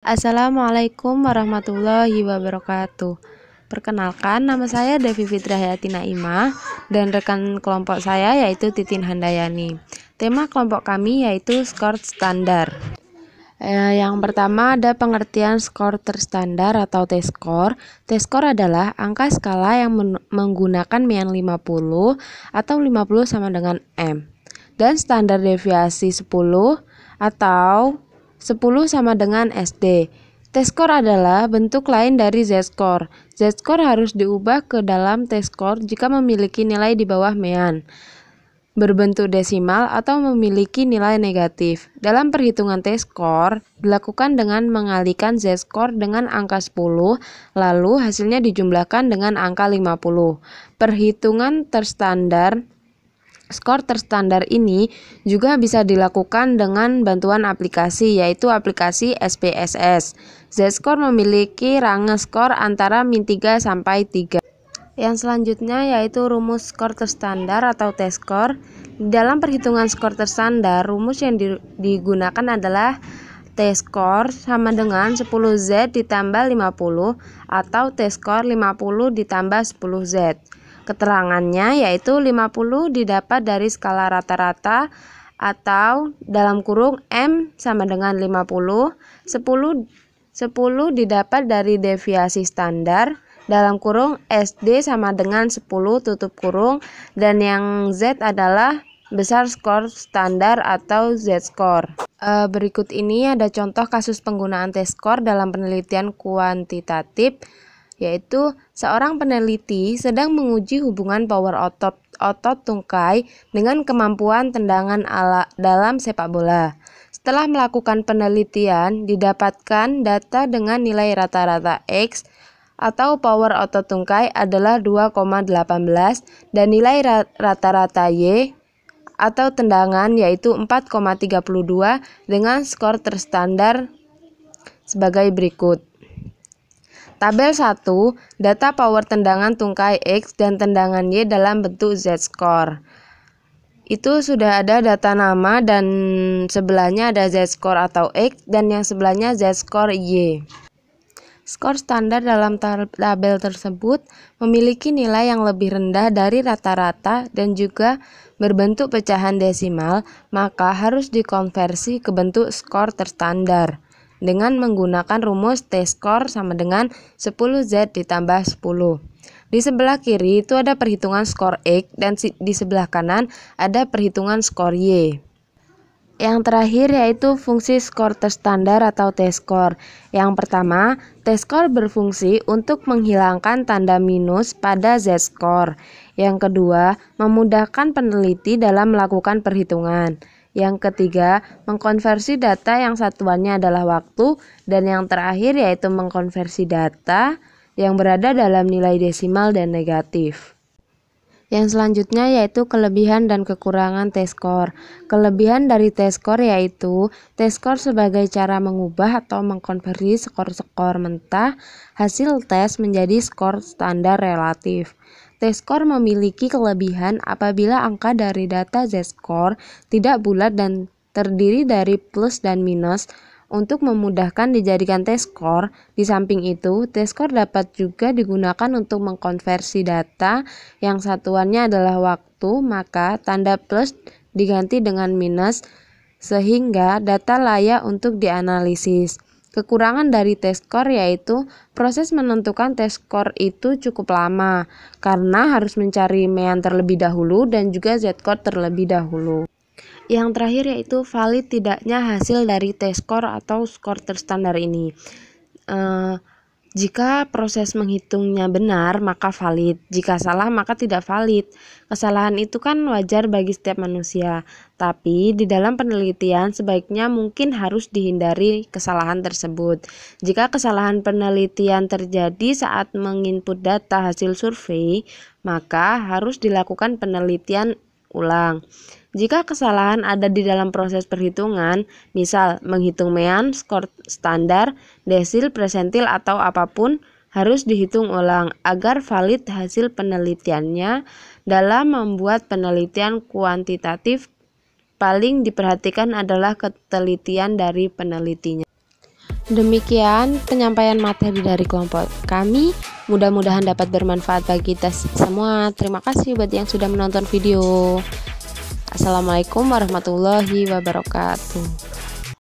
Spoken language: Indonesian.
Assalamualaikum warahmatullahi wabarakatuh. Perkenalkan, nama saya Devi Fitriahayati Naimah dan rekan kelompok saya yaitu Titin Handayani. Tema kelompok kami yaitu skor standar. Yang pertama ada pengertian skor terstandar atau T-score. T-score adalah angka skala yang menggunakan mean 50 atau 50 sama dengan M dan standar deviasi 10 atau 10 sama dengan SD. T-score adalah bentuk lain dari Z-score. Z-score harus diubah ke dalam T-score jika memiliki nilai di bawah mean, berbentuk desimal atau memiliki nilai negatif. Dalam perhitungan T-score dilakukan dengan mengalihkan Z-score dengan angka 10, lalu hasilnya dijumlahkan dengan angka 50. Perhitungan terstandar skor terstandar ini juga bisa dilakukan dengan bantuan aplikasi, yaitu aplikasi SPSS. Z-score memiliki range skor antara min 3 sampai 3. Yang selanjutnya yaitu rumus skor terstandar atau T-score. Dalam perhitungan skor terstandar, rumus yang digunakan adalah T-score sama dengan 10Z ditambah 50 atau T-score 50 ditambah 10Z. Keterangannya yaitu 50 didapat dari skala rata-rata atau dalam kurung M sama dengan 50, 10 didapat dari deviasi standar dalam kurung SD sama dengan 10 tutup kurung, dan yang Z adalah besar skor standar atau Z-score. Berikut ini ada contoh kasus penggunaan T-score dalam penelitian kuantitatif, yaitu seorang peneliti sedang menguji hubungan power otot tungkai dengan kemampuan tendangan dalam sepak bola. Setelah melakukan penelitian, didapatkan data dengan nilai rata-rata X atau power otot tungkai adalah 2,18 dan nilai rata-rata Y atau tendangan yaitu 4,32 dengan skor terstandar sebagai berikut. Tabel 1, data power tendangan tungkai X dan tendangan Y dalam bentuk Z-score. Itu sudah ada data nama dan sebelahnya ada Z-score atau X dan yang sebelahnya Z-score Y. Skor standar dalam tabel tersebut memiliki nilai yang lebih rendah dari rata-rata dan juga berbentuk pecahan desimal, maka harus dikonversi ke bentuk skor terstandar dengan menggunakan rumus T-score sama dengan 10Z ditambah 10. Di sebelah kiri itu ada perhitungan skor X dan di sebelah kanan ada perhitungan skor Y. Yang terakhir yaitu fungsi skor terstandar atau T-score. Yang pertama, T-score berfungsi untuk menghilangkan tanda minus pada Z-score. Yang kedua, memudahkan peneliti dalam melakukan perhitungan. Yang ketiga, mengkonversi data yang satuannya adalah waktu, dan yang terakhir yaitu mengkonversi data yang berada dalam nilai desimal dan negatif. Yang selanjutnya yaitu kelebihan dan kekurangan T-score. Kelebihan dari T-score yaitu T-score sebagai cara mengubah atau mengkonversi skor-skor mentah hasil tes menjadi skor standar relatif. T-score memiliki kelebihan apabila angka dari data Z-score tidak bulat dan terdiri dari plus dan minus. Untuk memudahkan dijadikan T-score, di samping itu, T-score dapat juga digunakan untuk mengkonversi data yang satuannya adalah waktu, maka tanda plus diganti dengan minus sehingga data layak untuk dianalisis. Kekurangan dari T-score yaitu proses menentukan T-score itu cukup lama karena harus mencari mean terlebih dahulu dan juga Z-score terlebih dahulu. Yang terakhir yaitu valid tidaknya hasil dari T-score atau skor terstandar ini. Jika proses menghitungnya benar maka valid, jika salah maka tidak valid. Kesalahan itu kan wajar bagi setiap manusia, tapi di dalam penelitian sebaiknya mungkin harus dihindari kesalahan tersebut. Jika kesalahan penelitian terjadi saat menginput data hasil survei, maka harus dilakukan penelitian ulang. Jika kesalahan ada di dalam proses perhitungan, misal menghitung mean, skor standar, desil, persentil, atau apapun, harus dihitung ulang agar valid hasil penelitiannya. Dalam membuat penelitian kuantitatif, paling diperhatikan adalah ketelitian dari penelitinya. Demikian penyampaian materi dari kelompok kami. Mudah-mudahan dapat bermanfaat bagi kita semua. Terima kasih buat yang sudah menonton video. Assalamualaikum warahmatullahi wabarakatuh.